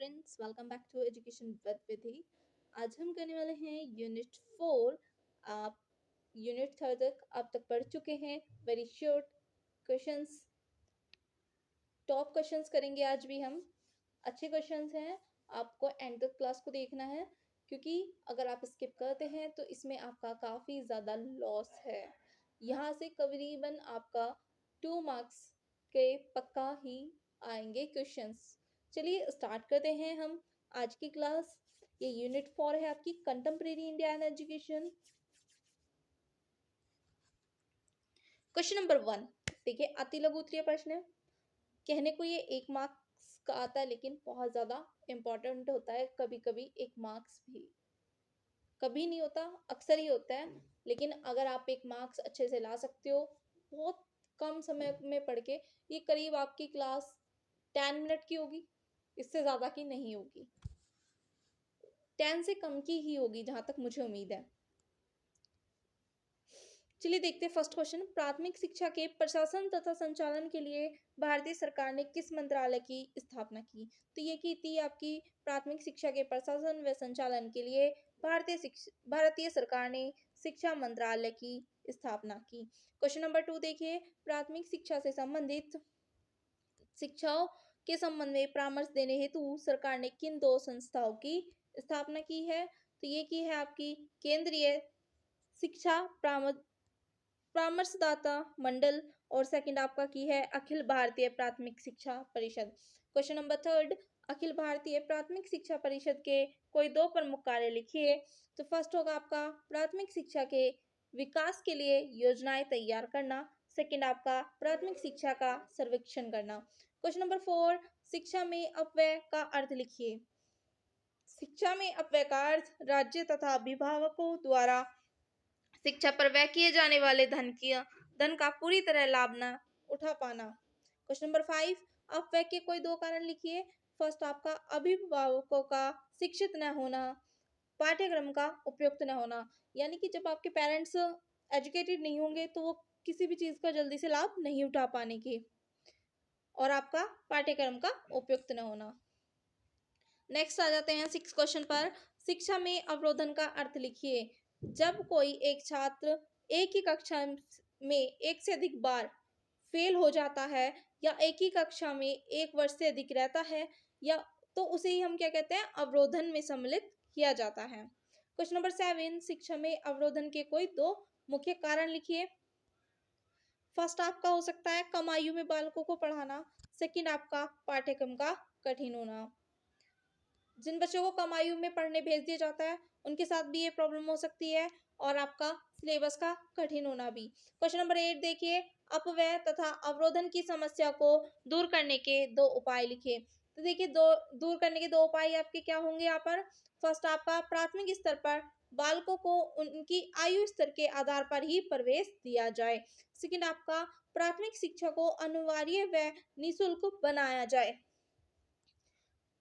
Friends, welcome back to education with Vidhi. आज हम करने वाले हैं यूनिट 4। आप यूनिट 3 तक अब तक पढ़ चुके हैं। Very short questions, top questions करेंगे आज भी हम। अच्छे क्वेश्चंस हैं, आपको एंड तक क्लास को देखना है, क्योंकि अगर आप स्किप करते हैं तो इसमें आपका काफ़ी ज़्यादा लॉस है। यहाँ से करीबन आपका 2 मार्क्स के पक्का ही आएंगे क्वेश्चंस। चलिए स्टार्ट करते हैं हम आज की क्लास। ये यूनिट 4 है आपकी contemporary Indian education. Question number 1 देखिए, अति लघु उत्तरीय प्रश्न है। कहने को ये 1 मार्क्स का आता है, लेकिन बहुत ज़्यादा इम्पोर्टेंट होता है। कभी कभी 1 मार्क्स भी, कभी नहीं होता, अक्सर ही होता है। लेकिन अगर आप 1 मार्क्स अच्छे से ला सकते हो, बहुत कम समय में पढ़ के, ये करीब आपकी क्लास 10 मिनट की होगी, इससे ज़्यादा की नहीं होगी, 10 से कम की ही होगी जहाँ तक मुझे उम्मीद है। चलिए देखते हैं फर्स्ट क्वेश्चन। प्राथमिक शिक्षा के प्रशासन तथा संचालन के लिए भारतीय सरकार ने किस मंत्रालय की स्थापना की? तो ये की थी आपकी प्राथमिक शिक्षा के प्रशासन व संचालन के लिए भारतीय सरकार ने शिक्षा मंत्रालय की स्थापना की। क्वेश्चन नंबर 2 देखिए, प्राथमिक शिक्षा से संबंधित शिक्षाओं के संबंध में परामर्श देने हेतु सरकार ने किन 2 संस्थाओं की स्थापना की है? तो ये की है आपकी केंद्रीय शिक्षा परामर्शदाता मंडल, और सेकंड आपका की है अखिल भारतीय प्राथमिक शिक्षा परिषद। क्वेश्चन नंबर 3, अखिल भारतीय प्राथमिक शिक्षा परिषद के कोई 2 प्रमुख कार्य लिखिए। तो फर्स्ट होगा आपका प्राथमिक शिक्षा के विकास के लिए योजनाएं तैयार करना, सेकंड आपका प्राथमिक शिक्षा का सर्वेक्षण करना। क्वेश्चन नंबर 4, शिक्षा में अपव्यय का अर्थ लिखिए। शिक्षा में अपव्यय का अर्थ राज्य तथा अभिभावकों द्वारा शिक्षा पर व्यय किए जाने वाले धन का पूरी तरह लाभ न उठा पाना। क्वेश्चन नंबर 5, अपव्यय के कोई 2 कारण लिखिए। फर्स्ट आपका अभिभावकों का शिक्षित न होना, पाठ्यक्रम का उपयुक्त न होना, यानी कि जब आपके पेरेंट्स एजुकेटेड नहीं होंगे तो वो किसी भी चीज का जल्दी से लाभ नहीं उठा पाने की, और आपका पाठ्यक्रम का उपयुक्त न होना। नेक्स्ट आ जाते हैं 6 क्वेश्चन पर। शिक्षा में अवरोधन का अर्थ लिखिए। जब कोई एक छात्र एक ही कक्षा में एक से अधिक बार फेल हो जाता है, या एक ही कक्षा में 1 वर्ष से अधिक रहता है, या तो उसे ही हम क्या कहते हैं, अवरोधन में सम्मिलित किया जाता है। क्वेश्चन नंबर 7, शिक्षा में अवरोधन के कोई 2 मुख्य कारण लिखिए। फर्स्ट आपका हो सकता है कम आयु में बालकों को पढ़ाना, सेकंड आपका पाठ्यक्रम का कठिन होना। जिन बच्चों को कम आयु में पढ़ने भेज दिया जाता है, उनके साथ भी ये प्रॉब्लम हो सकती है, और आपका सिलेबस का कठिन होना भी। क्वेश्चन नंबर 8 देखिए, अपव्यय तथा अवरोधन की समस्या को दूर करने के 2 उपाय लिखिए। तो देखिए, दूर करने के 2 उपाय आपके क्या होंगे यहाँ पर। फर्स्ट आपका प्राथमिक स्तर पर बालकों को उनकी आयु स्तर के आधार पर ही प्रवेश दिया जाए। सेकंड आपका प्राथमिक शिक्षा को अनिवार्य व निःशुल्क बनाया जाए।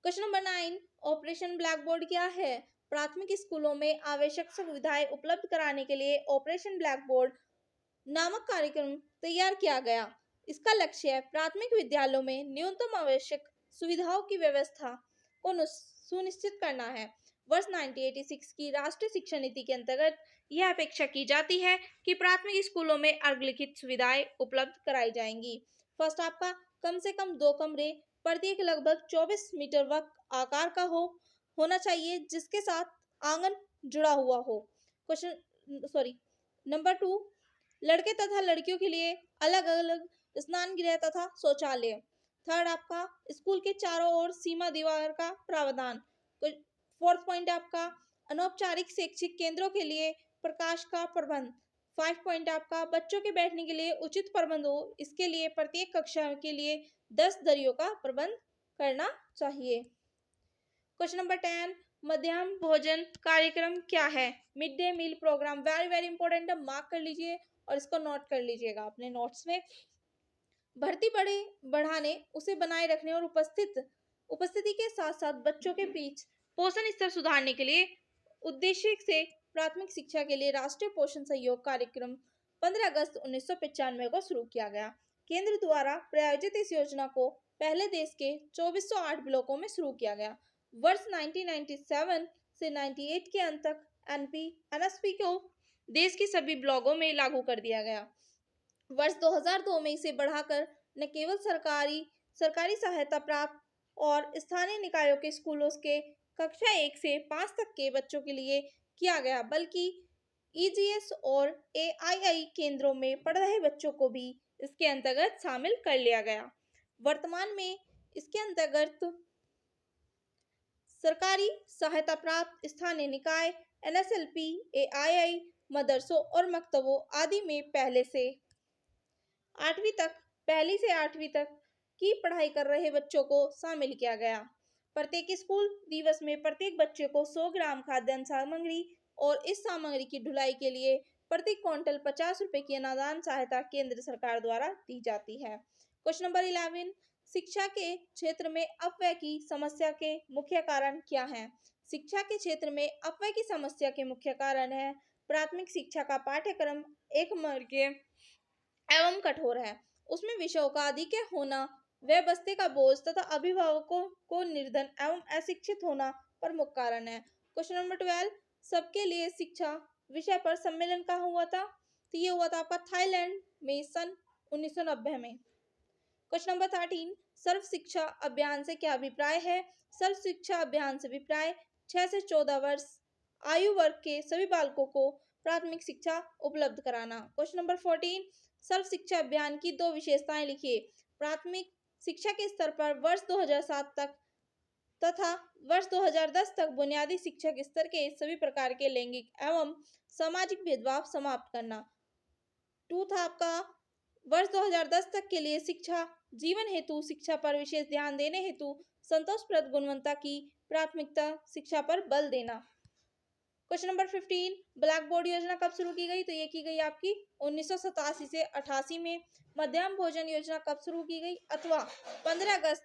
Question number 9, operation black board क्या है? प्राथमिक स्कूलों में आवश्यक सुविधाएं उपलब्ध कराने के लिए ऑपरेशन ब्लैक बोर्ड नामक कार्यक्रम तैयार किया गया। इसका लक्ष्य प्राथमिक विद्यालयों में न्यूनतम आवश्यक सुविधाओं की व्यवस्था को सुनिश्चित करना है। वर्ष 1986 की राष्ट्रीय शिक्षा नीति के अंतर्गत यह अपेक्षा की जाती है कि प्राथमिक स्कूलों में अग्रलिखित सुविधाएं उपलब्ध कराई जाएंगी। फर्स्ट आपका कम से कम 2 कमरे, प्रत्येक लगभग 24 मीटर वर्ग आकार का होना चाहिए, जिसके साथ आंगन जुड़ा हुआ हो। नंबर 2, लड़के तथा लड़कियों के लिए अलग अलग स्नान गृह तथा शौचालय। थर्ड आपका स्कूल के चारों ओर सीमा दीवार का प्रावधान। फोर्थ पॉइंट आपका अनौपचारिक शैक्षिक केंद्रों के लिए प्रकाश का प्रबंध। 5 पॉइंट आपका बच्चों के बैठने के लिए उचित प्रबंध हो, इसके लिए प्रत्येक कक्षा के लिए 10 दरियों का प्रबंध करना चाहिए। क्वेश्चन नंबर 10, मध्याह्न भोजन कार्यक्रम क्या है? Mid day meal program. Very very important है, मार्क कर लीजिए और इसको नोट कर लीजिएगा अपने नोट्स में। भर्ती बढ़ाने, उसे बनाए रखने और उपस्थिति के साथ साथ बच्चों के बीच पोषण स्तर सुधारने के लिए उद्देश्य से प्राथमिक शिक्षा के लिए राष्ट्रीय पोषण सहयोग कार्यक्रम 15 अगस्त 1995 को शुरू किया गया। केंद्र द्वारा प्रायोजित इस योजना को पहले देश के 2408 ब्लॉकों में शुरू किया गया। वर्ष 1997 से 98 के अंत तक एनएसपी को देश के सभी ब्लॉकों में लागू कर दिया गया। वर्ष 2002 में इसे बढ़ाकर न केवल सरकारी सहायता प्राप्त और स्थानीय निकायों के स्कूलों के कक्षा 1 से 5 तक के बच्चों के लिए किया गया, बल्कि ईजीएस और एआईआई केंद्रों में पढ़ रहे बच्चों को भी इसके अंतर्गत शामिल कर लिया गया। वर्तमान में इसके अंतर्गत सरकारी सहायता प्राप्त स्थानीय निकाय, एनएसएलपी, एआईआई, मदरसों और मकतबों आदि में पहली से आठवीं तक की पढ़ाई कर रहे बच्चों को शामिल किया गया। प्रत्येक स्कूल दिवस में प्रत्येक बच्चे को 100 ग्राम खाद्यान्न सामग्री और इस सामग्री की ढुलाई के लिए प्रति क्विंटल 50 रुपए की अनुदान सहायता केंद्र सरकार द्वारा दी जाती है। क्वेश्चन नंबर 11, शिक्षा के क्षेत्र में अपव्यय की समस्या के मुख्य कारण क्या हैं? शिक्षा के क्षेत्र में अपव्यय की समस्या के मुख्य कारण है प्राथमिक शिक्षा का पाठ्यक्रम एकवर्गीय एवं कठोर है, उसमें विषयों का अधिक होना, वह बस्ते का बोझ तथा अभिभावकों को निर्धन एवं अशिक्षित होना प्रमुख कारण है। क्वेश्चन नंबर 12, सबके लिए शिक्षा विषय पर सम्मेलन कहाँ हुआ था? तो ये हुआ था आपका थाईलैंड में सन 1990 में। क्वेश्चन नंबर 13, सर्व शिक्षा अभियान से क्या अभिप्राय है? सर्व शिक्षा अभियान से अभिप्राय 6 से 14 वर्ष आयु वर्ग के सभी बालकों को प्राथमिक शिक्षा उपलब्ध कराना। क्वेश्चन नंबर 14, सर्व शिक्षा अभियान की 2 विशेषताएं लिखिए। प्राथमिक शिक्षा के स्तर पर वर्ष 2007 तक तथा वर्ष 2010 तक बुनियादी शिक्षा के स्तर के सभी प्रकार के लैंगिक एवं सामाजिक भेदभाव समाप्त करना। 2 था आपका वर्ष 2010 तक के लिए शिक्षा जीवन हेतु शिक्षा पर विशेष ध्यान देने हेतु संतोषप्रद गुणवत्ता की प्राथमिकता शिक्षा पर बल देना। क्वेश्चन नंबर 15, ब्लैक बोर्ड योजना कब शुरू की गई? तो ये की गई आपकी 1987 से 88 में। मध्याह्न भोजन योजना कब शुरू की गई? अथवा 15 अगस्त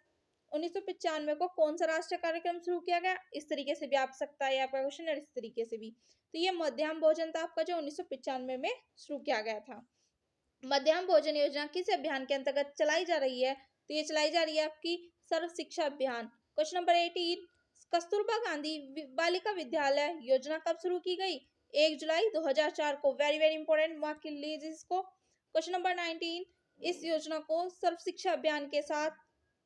1995 को कौन सा राष्ट्रीय कार्यक्रम शुरू किया गया? इस तरीके से भी आ सकता है आपका क्वेश्चन, और इस तरीके से भी। तो ये मध्याह्न भोजन था आपका जो 1995 में शुरू किया गया था। मध्याह्न भोजन योजना किस अभियान के अंतर्गत चलाई जा रही है? तो ये चलाई जा रही है आपकी सर्व शिक्षा अभियान। क्वेश्चन नंबर 18, कस्तूरबा गांधी बालिका विद्यालय योजना कब शुरू की गई? 1 जुलाई 2004 को। वेरी इंपॉर्टेंट, मार्क कर लीजिए इसको। क्वेश्चन नंबर 19, इस योजना को सर्व शिक्षा अभियान के साथ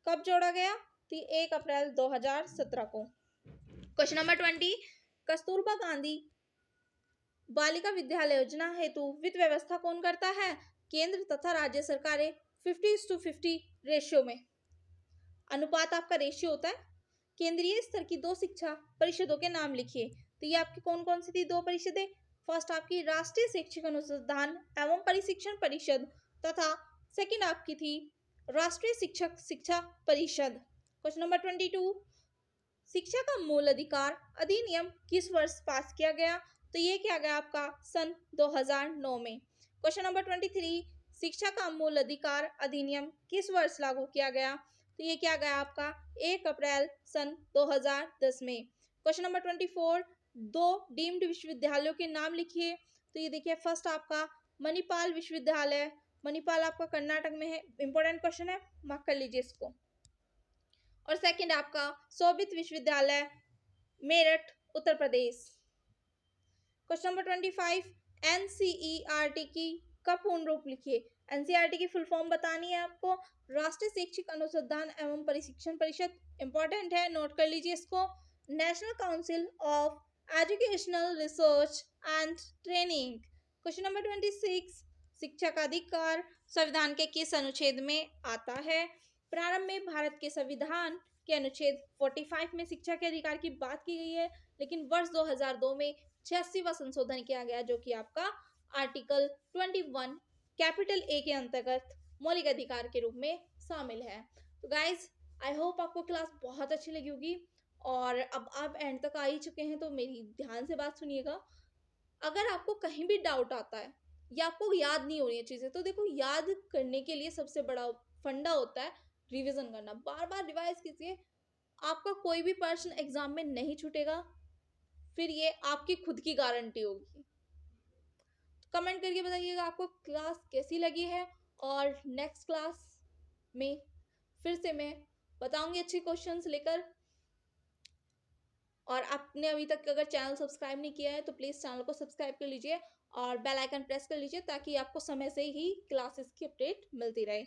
कब जोड़ा गया? तो 1 अप्रैल 2017 को। क्वेश्चन नंबर 20, कस्तूरबा गांधी बालिका विद्यालय योजना हेतु वित्त व्यवस्था कौन करता है? केंद्र तथा राज्य सरकारें 50:50 रेशियो में, अनुपात आपका रेशियो होता है। केंद्रीय स्तर की 2 शिक्षा परिषदों के नाम लिखिए। तो ये आपकी कौन कौन सी थी 2 परिषदें? फर्स्ट आपकी राष्ट्रीय शैक्षिक अनुसंधान एवं प्रशिक्षण परिषद तथा सेकंड आपकी थी राष्ट्रीय शिक्षक शिक्षा परिषद। क्वेश्चन नंबर 22, शिक्षा का मूल अधिकार अधिनियम किस वर्ष पास किया गया? तो ये किया गया आपका सन 2009 में। क्वेश्चन नंबर 23, शिक्षा का मूल अधिकार अधिनियम किस वर्ष लागू किया गया? तो ये क्या गया आपका 1 अप्रैल सन 2010 में। क्वेश्चन नंबर 24, 2 डीम्ड विश्वविद्यालयों के नाम लिखिए। तो ये देखिए फर्स्ट आपका मणिपाल विश्वविद्यालय, मणिपाल आपका कर्नाटक में है, इंपॉर्टेंट क्वेश्चन है, मार्क कर लीजिए इसको। और सेकंड आपका शोभित विश्वविद्यालय Meerut Uttar Pradesh. Question number 25, NCERT की का पूर्ण रूप लिखिए। एनसीईआरटी की फुल फॉर्म बतानी है आपको, राष्ट्रीय शैक्षिक अनुसंधान एवं प्रशिक्षण परिषद, इंपॉर्टेंट है, नोट कर लीजिए इसको। National council of educational research and training. Question number 26, शिक्षा का अधिकार संविधान के किस अनुच्छेद में आता है? प्रारंभ में भारत के संविधान के अनुच्छेद 45 में शिक्षा के अधिकार की बात की गई है, लेकिन वर्ष 2002 में 86वां संशोधन किया गया, जो कि आपका आर्टिकल 21 कैपिटल ए के अंतर्गत मौलिक अधिकार के रूप में शामिल है। तो गाइज आई होप आपको क्लास बहुत अच्छी लगी होगी, और अब आप एंड तक आ ही चुके हैं, तो मेरी ध्यान से बात सुनिएगा। अगर आपको कहीं भी डाउट आता है या आपको याद नहीं हो रही है चीजें, तो देखो याद करने के लिए सबसे बड़ा फंडा होता है रिवीजन करना। बार बार रिवाइज कीजिए, आपका कोई भी प्रश्न एग्जाम में नहीं छूटेगा, फिर ये आपकी खुद की गारंटी होगी। तो कमेंट करके बताइएगा आपको क्लास कैसी लगी है, और नेक्स्ट क्लास में फिर से मैं बताऊंगी अच्छे क्वेश्चंस लेकर। और आपने अभी तक अगर चैनल सब्सक्राइब नहीं किया है तो प्लीज़ चैनल को सब्सक्राइब कर लीजिए और बेल आइकन प्रेस कर लीजिए ताकि आपको समय से ही क्लासेस की अपडेट मिलती रहे।